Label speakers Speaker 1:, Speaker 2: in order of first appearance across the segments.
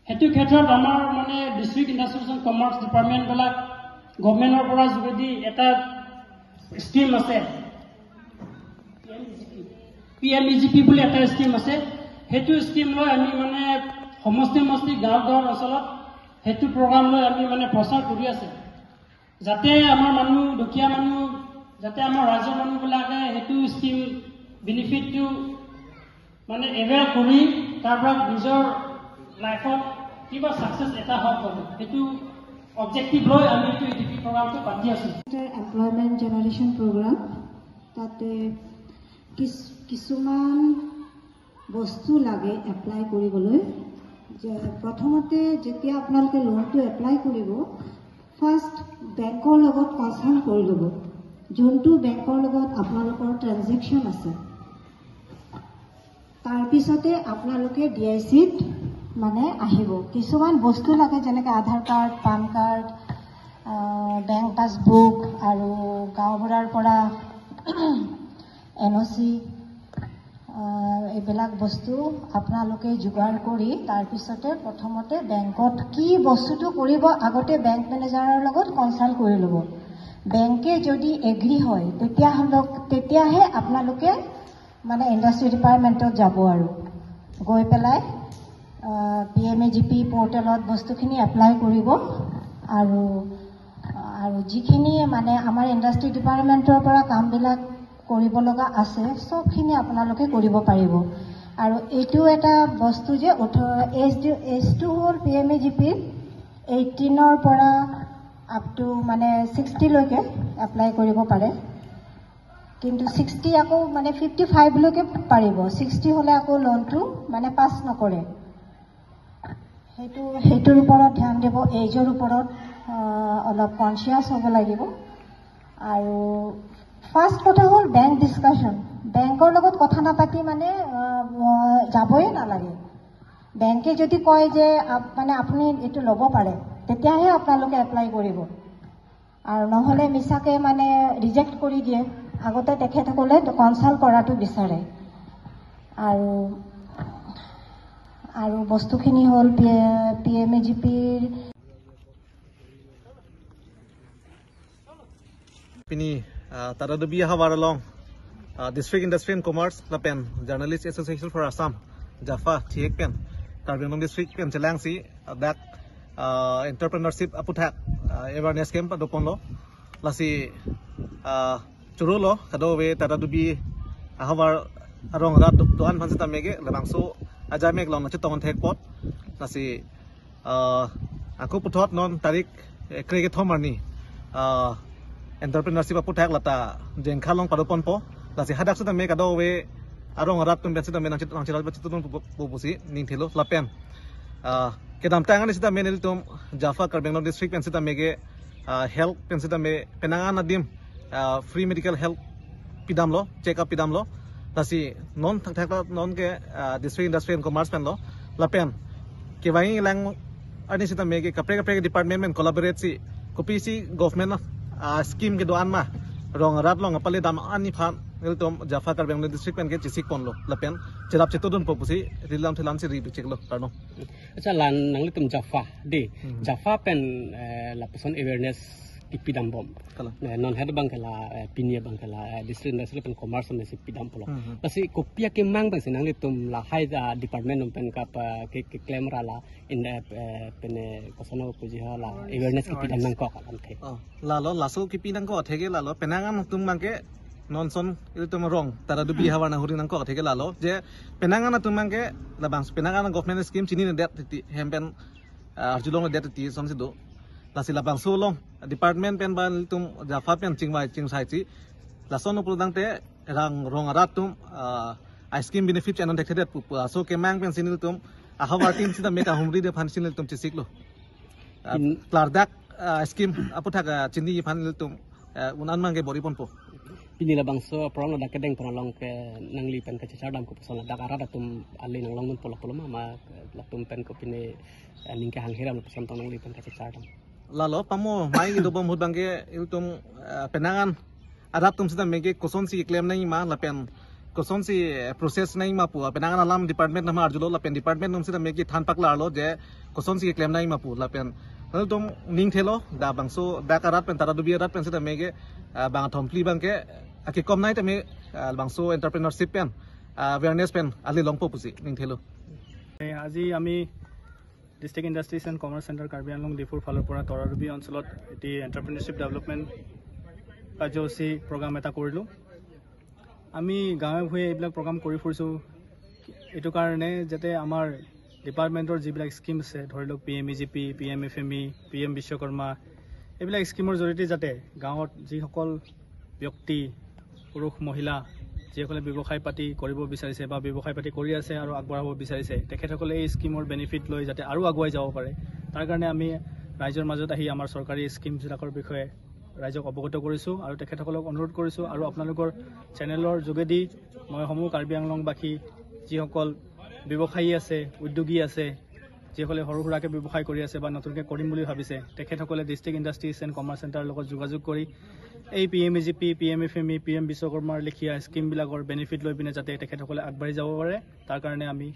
Speaker 1: हेतु क्षेत्र आमार माने डिस्ट्रिक्ट इंडस्ट्रियल कमार्स डिपार्टमेंट बेला गवर्नमेंटर পৰা যোগেদি এটা স্কিম আছে পিএমইজিপি বুলি এটা স্কিম আছে হেতু স্কিম লৈ আমি মানে সমষ্টি গাঁও অঞ্চলত হেতু প্ৰগ্ৰাম লৈ আমি মানে প্ৰচাৰ কৰি আছে যাতে আমাৰ মানুহ দুখীয়া মানুহ যাতে আমাৰ ৰাজ্যৰ মানুহবিলাকে হেতু স্কিম বেনিফিটটো মানে এভেল কৰি তাৰপৰা নিজৰ লাইফত কিবা সাকসেস এটা হওক হেতু অবজেক্টিভ লৈ আমি এইটো ইডিপি প্ৰগ্ৰামটো পাতি আছো
Speaker 2: এমপ্লয়মেন্ট জেনাৰেশন প্ৰগ্ৰাম তাতে কিছুমান বস্তু লাগে এপ্লাই কৰিবলৈ যে প্ৰথমতে যেতিয়া আপোনালোকে লোনটো এপ্লাই কৰিব ফাৰ্ষ্ট বেংকৰ লগত কনসাল্ট কৰি ল'ব যোনটো বেংকৰ লগত আপোনালোকৰ ট্ৰানজেকশ্যন আছে তাৰ পিছতে আপোনালোকে ডিআইচিত মানে আহিব কিছুমান বস্তু লাগে যেনেকৈ Aadhaar card PAN card bank passbook আৰু গাঁওবুঢ়াৰ পৰা এনঅ'চি এইবিলাক বস্তু আপোনালোকে যোগাৰ কৰি তাৰপিছতে প্ৰথমতে বেংকত কি বস্তুটো কৰিব আগতে বেংক মেনেজাৰৰ লগত কনসাল্ট কৰি ল'ব বেংকে যদি এগ্ৰি হয় তেতিয়াহে আপোনালোকে মানে ইণ্ডাষ্ট্ৰি ডিপাৰ্টমেণ্টত যাব আৰু গৈ পেলাই পিএমইজিপি পৰ্টেলত বস্তুখিনি এপ্লাই কৰিব আৰু যিখিনি মানে আমাৰ ইণ্ডাষ্ট্ৰি ডিপাৰ্টমেণ্টৰ পৰা কামবিলাক কৰিব লগা আছে সবখিনি আপোনালোকে কৰিব পাৰিব আৰু এইটো এটা বস্তু যে এজটো হ'ল পিএমইজিপি 18ৰ পৰা আপ টু মানে 60 লৈকে এপ্লাই কৰিব পাৰে কিন্তু 60 আকৌ মানে 55 লৈকে পাৰিব 60 হলে আকৌ লোনটো মানে পাছ নকৰে হেতুৰ ওপৰত ধ্যান দিব এজৰ ওপৰত অলপ কনসিয়াস হ'ব লাগিব আৰু ফাৰ্ষ্ট কথা হ'ল বেংক ডিসকাশন বেংকৰ লগত কথা নাপাতি মানে যাবই নালাগে বেংকে যদি কয় যে মানে আপুনি এটো ল'ব পাৰে তেতিয়াহে আপোনালোকে এপ্লাই কৰিব আৰু নহলে মিছাকে মানে ৰিজেক্ট কৰি দিয়ে আগতে তেখেতসকলে কনসাল্ট কৰাটো বিচাৰে আৰু বস্তুখিনি হ'ল পিএমইজিপিৰ
Speaker 3: Pini tada dubi habar along District Industry and Commerce Lapen Journalists Association for Assam Jaffa Thiek Pen Carbon District Pen Chelang si that entrepreneurship aputhak awareness camp dopon lo lasi churulo kado we tada dubi habar arong rat tuan phansita mege labangso aja meg long nachi ton thek pot lasi aku puthot non tarik krege thomarni entrepreneurship aputhak lata jengkhalong padopon po lasi hadak sita me kado we arong rat tum besita me nang chirat betutun bubusi ningthelo lapen kedam tangan sita me niltum Jaffa Carbon District pen sita mege health pen sita me penangan nadim free medical help pidam lo check up pidam lo lasi non thak non ke District Industry and Commerce pen lo lapen ke wai lang ani sita mege kapre department men collaborate si kopi si government scheme ke doan ma rong rat long apale dam ani phan niltom Jaffa Carbon District pen ke chisik pon lo lapen chirap chetodun popusi rilam thilan si ri check lo tarno
Speaker 1: acha lan nangli tum Jaffa de Jaffa pen la person awareness pidam bom non head bang kala pinia bang kala District Industry pen Commerce me si pidam polo pasi kopia ke mang bang sinang tum la hai department pen ka ke claim rala in pen kosono puji hala awareness ki pidam nang ko kan the
Speaker 3: la lo laso ki pinang ko thege la lo penangan tum mang ke non son itu tum rong tara dubi hawa na hurin nang ko thege la lo je penangan tum mang ke la bang penangan government scheme chini ne det hempen arjulong det ti son sido lasi labang sulong department pen ban tum Jaffa pen chingsai chi lason uprodang te rong arat tum ice cream benefit anon dekhe det so ke mang pen sinil tum ahawar team sida meka humri de phan sinil tum chisiklo klardak ice cream aputhak chindi phanil tum unan mang ke bori pon po
Speaker 1: pini labang so prong da kedeng prolong ke nangli pen ke chadam ko person da ara da tum ali nang long polo ma tum pen ko pini ningke hang hiram person tong nangli pen ke chadam
Speaker 3: lalo pamo mai gi dobom hut bangge iltum penangan adat tum sida mege koson si claim nai ma lapen koson si process nai ma pu penangan alam department nama arjulo lapen department num sida mege than pakla lo je koson si claim na imapu lapen lalu tom ning thelo da bangso da karat pen tara dubi rat pen sita mege bang thompli bangke aki kom nai tame bangso entrepreneurship pen awareness pen ali longpo pusi ning thelo
Speaker 4: আজি আমি district industries and commerce centre Karbi Anglong ডিফুৰ ফালৰ পৰা তৰাৰবি অঞ্চলত এটি এণ্টাৰপ্ৰেনাৰশ্বিপ development কাৰ্যসূচী programme এটা কৰিলোঁ আমি গাঁৱে ভূঞে এইবিলাক প্ৰগ্ৰাম কৰি ফুৰিছোঁ এইটো কাৰণে যাতে আমাৰ ডিপাৰ্টমেণ্টৰ যিবিলাক স্কিম আছে ধৰি লওক PMEGP PMFME PM বিশ্বকৰ্মা এইবিলাক স্কিমৰ জৰিয়তে যাতে গাঁৱত যিসকল ব্যক্তি পুৰুষ মহিলা যিসকলে ব্যৱসায় পাতি কৰিব বিচাৰিছে বা ব্যৱসায় পাতি কৰি আছে আৰু আগবঢ়াব বিচাৰিছে তেখেতসকলে এই স্কিমৰ বেনিফিট লৈ যাতে আৰু আগুৱাই যাব পাৰে তাৰ কাৰণে আমি ৰাইজৰ মাজত আহি আমাৰ চৰকাৰী স্কিমবিলাকৰ বিষয়ে ৰাইজক অৱগত কৰিছোঁ আৰু তেখেতসকলক অনুৰোধ কৰিছোঁ আৰু আপোনালোকৰ চেনেলৰ যোগেদি মই সমূহ কাৰ্বি আংলংবাসী যিসকল ব্যৱসায়ী আছে উদ্যোগী আছে যিসকলে সৰু সুৰাকৈ ব্যৱসায় কৰি আছে বা নতুনকৈ কৰিম বুলি ভাবিছে তেখেতসকলে ডিষ্ট্ৰিক্ট ইণ্ডাষ্ট্ৰিজ এণ্ড কমাৰ্চ চেণ্টাৰৰ লগত যোগাযোগ কৰি এই PMEGP PMFME PM বিশ্বকৰ্মাৰ লেখীয়া স্কিমবিলাকৰ বেনিফিট লৈ পিনে যাতে তেখেতসকলে আগবাঢ়ি যাব পাৰে তাৰ কাৰণে আমি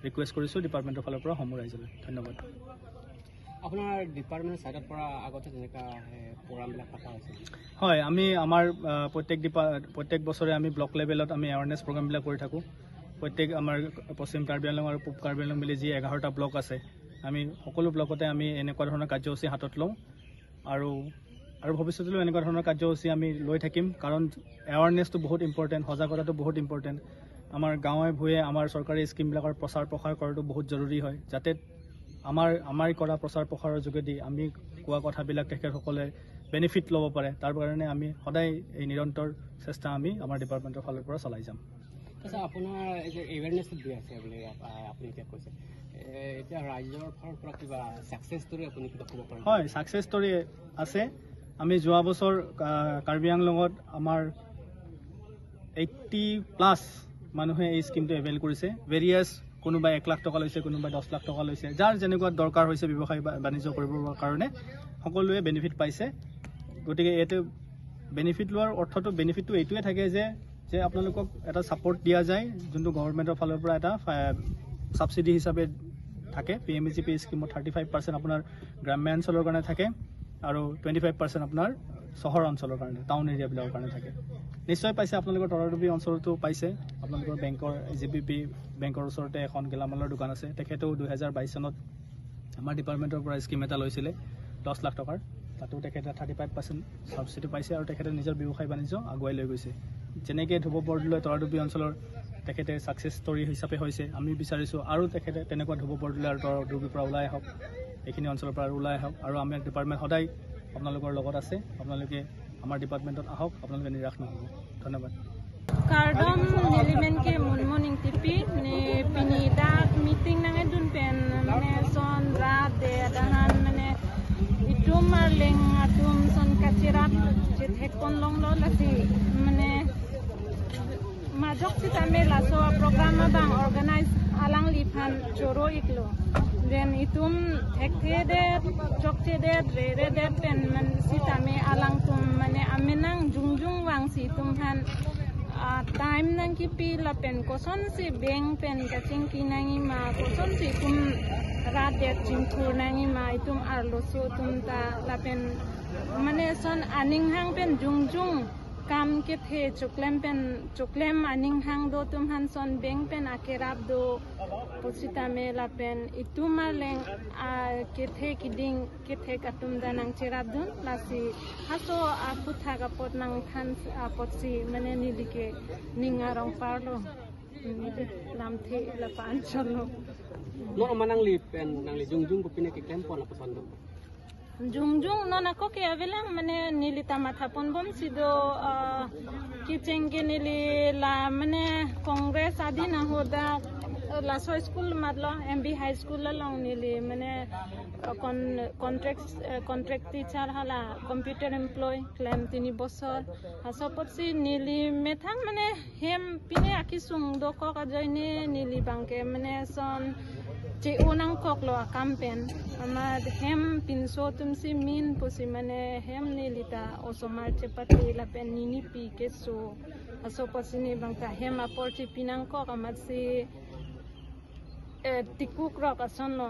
Speaker 4: ৰিকুৱেষ্ট কৰিছোঁ ডিপাৰ্টমেণ্টৰ ফালৰ পৰা সমূহ ৰাইজলৈ ধন্যবাদ
Speaker 1: আপোনাৰ ডিপাৰ্টমেণ্টৰ ছাইডৰ পৰা আগতে যেনেকুৱা প্ৰগ্ৰামবিলাক পতা হৈছে
Speaker 4: হয় আমি আমাৰ প্ৰত্যেক বছৰে আমি ব্লক লেভেলত আমি এৱাৰনেছ প্ৰগ্ৰামবিলাক কৰি থাকোঁ প্ৰত্যেক আমাৰ পশ্চিম কাৰ্বি আংলং আৰু পূব কাৰ্বি আংলং মিলি যি 11টা ব্লক আছে আমি সকলো ব্লকতে আমি এনেকুৱা ধৰণৰ কাৰ্যসূচী হাতত লওঁ আৰু ভৱিষ্যতলৈও এনেকুৱা ধৰণৰ কাৰ্যসূচী আমি লৈ থাকিম কাৰণ এৱাৰনেছটো বহুত ইম্পৰ্টেণ্ট সজাগতাটো বহুত ইম্পৰ্টেণ্ট আমাৰ গাঁৱে ভূঞে আমাৰ চৰকাৰী স্কিমবিলাকৰ প্ৰচাৰ প্ৰসাৰ কৰাটো বহুত জৰুৰী হয় যাতে আমাৰ কৰা প্ৰচাৰ প্ৰসাৰৰ যোগেদি আমি কোৱা কথাবিলাক তেখেতসকলে বেনিফিট ল'ব পাৰে তাৰ কাৰণে আমি সদায় এই নিৰন্তৰ চেষ্টা আমি আমাৰ ডিপাৰ্টমেণ্টৰ ফালৰ পৰা চলাই যাম
Speaker 1: আচ্ছা আপোনাৰ এই যে এৱেৰনেছ দি আছে বুলি আপুনি এতিয়া কৈছে এতিয়া ৰাইজৰ ফালৰ পৰা কিবা ছাকচেছ ষ্টৰী আপুনি কিবা ক'ব পাৰে
Speaker 4: হয় ছাকচেছ ষ্টৰী আছে আমি যোৱা বছৰ কাৰ্বি আংলঙত আমাৰ 80+ মানুহে এই স্কিমটো এভেইল কৰিছে ভেৰিয়াছ কোনোবাই 1 লাখ টকা লৈছে কোনোবাই 10 লাখ টকা লৈছে যাৰ যেনেকুৱা দৰকাৰ হৈছে ব্যৱসায় বাণিজ্য কৰিবৰ কাৰণে সকলোৱে বেনিফিট পাইছে গতিকে এইটো বেনিফিট লোৱাৰ অৰ্থটো বেনিফিটটো এইটোৱে থাকে যে আপোনালোকক এটা ছাপোৰ্ট দিয়া যায় যোনটো গভৰ্ণমেণ্টৰ ফালৰ পৰা এটা ছাবচিডি হিচাপে থাকে PMEGP স্কিমত 35% আপোনাৰ গ্ৰাম্য অঞ্চলৰ কাৰণে থাকে আৰু 25% আপোনাৰ চহৰ অঞ্চলৰ কাৰণে টাউন এৰিয়াবিলাকৰ কাৰণে থাকে নিশ্চয় পাইছে আপোনালোকৰ তৰাৰবি অঞ্চলতো পাইছে আপোনালোকৰ বেংকৰ GPP বেংকৰ ওচৰতে এখন গেলামালৰ দোকান আছে তেখেতেও 2022 চনত আমাৰ ডিপাৰ্টমেণ্টৰ পৰা স্কিম এটা লৈছিলে 10 লাখ টকাৰ তাতো তেখেতে 35% ছাবচিডি পাইছে আৰু তেখেতে নিজৰ ব্যৱসায় বাণিজ্য আগুৱাই লৈ গৈছে যেনেকৈ ধুব বৰদলৈ তৰাৰবি অঞ্চলৰ তেখেতে ছাকচেছ ষ্টৰী হিচাপে হৈছে আমি বিচাৰিছোঁ আৰু তেখেতে তেনেকুৱা ধুব বৰদলৈ আৰু তৰাৰবিৰ পৰা ওলাই আহক এইখিনি অঞ্চলৰ পৰা ওলাই আহক আৰু আমাৰ ডিপাৰ্টমেণ্ট সদায় আপোনালোকৰ লগত আছে আপোনালোকে আমাৰ ডিপাৰ্টমেণ্টত আহক আপোনালোকে নিৰাশ নহ'ব ধন্যবাদ
Speaker 5: Kardom nilimen ke munmoning tipi ni pinidak meeting nange dun pen mane son rat de dahan mane itum marling atum son kacirat jit hekon long lo lasi mane majok sitame laso program bang organize alang liphan choro iklo then itum hekte de chokche de re de pen man sitame alang tum mane amenang jungjung wang si tum han time nang ki pi la pen koson si beng pen kaching kinangi ma koson si tum radet chingkur nangi ma itum arlo so tum ta la pen mane son aning hang pen jungjung kam ke the choklem aning hang do tum han son beng pen akerap do posita me la pen itum leng ke the kiding ke the katum danang cherap dun lasi haso aku thaga pot nang khan pot si mane nilike ningarong parlo lam the la pan chalo
Speaker 1: no manang li pen nang li jungjung ko pine ke tempo na pasando
Speaker 5: jungjung nona ko ke avelang mane nilita matha ponbom sido kichenge nili la mane congress adi na hoda la so school madlo MB high school la long nili mane contract teacher hala computer employee claim 3 বছর hasopot si nili methang mane hem pine akisung do ko ka joine nili bangke mane son che unang koklo campaign amad hem pinso tumsi min posi mane hem nilita osomar chepati la pen nini pi keso aso posini bangta hem aporti pinang ko amad si tikuk rok asono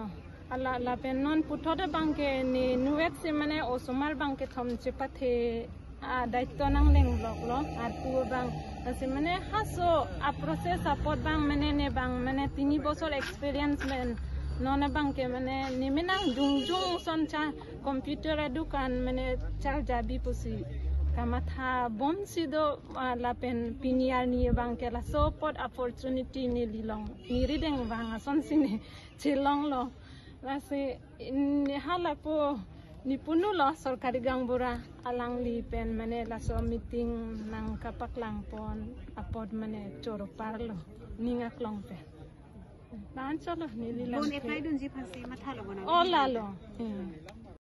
Speaker 5: ala penon puthode bangke ni nuet se mane osomar bangke thom chepathe daitto nang leng blok lo atu bang ase mane haso a process support bang mane ne bang mane 3 বছর experience men nona bangke mane nimenang jungjung soncha computer edukan mane chal jabi pusi kamatha bom sido la pen piniar ni bangke la support opportunity ni lilong ni rideng bang son sine chilong lo lase hala po nipuno lo sarkari gangbura alang li pen mane la so meeting nang kapak lang pon apod mane choro parlo ninga klong pe dan chalo ni lilang
Speaker 6: bon apply dun ji phase matha lo bona
Speaker 5: o la lo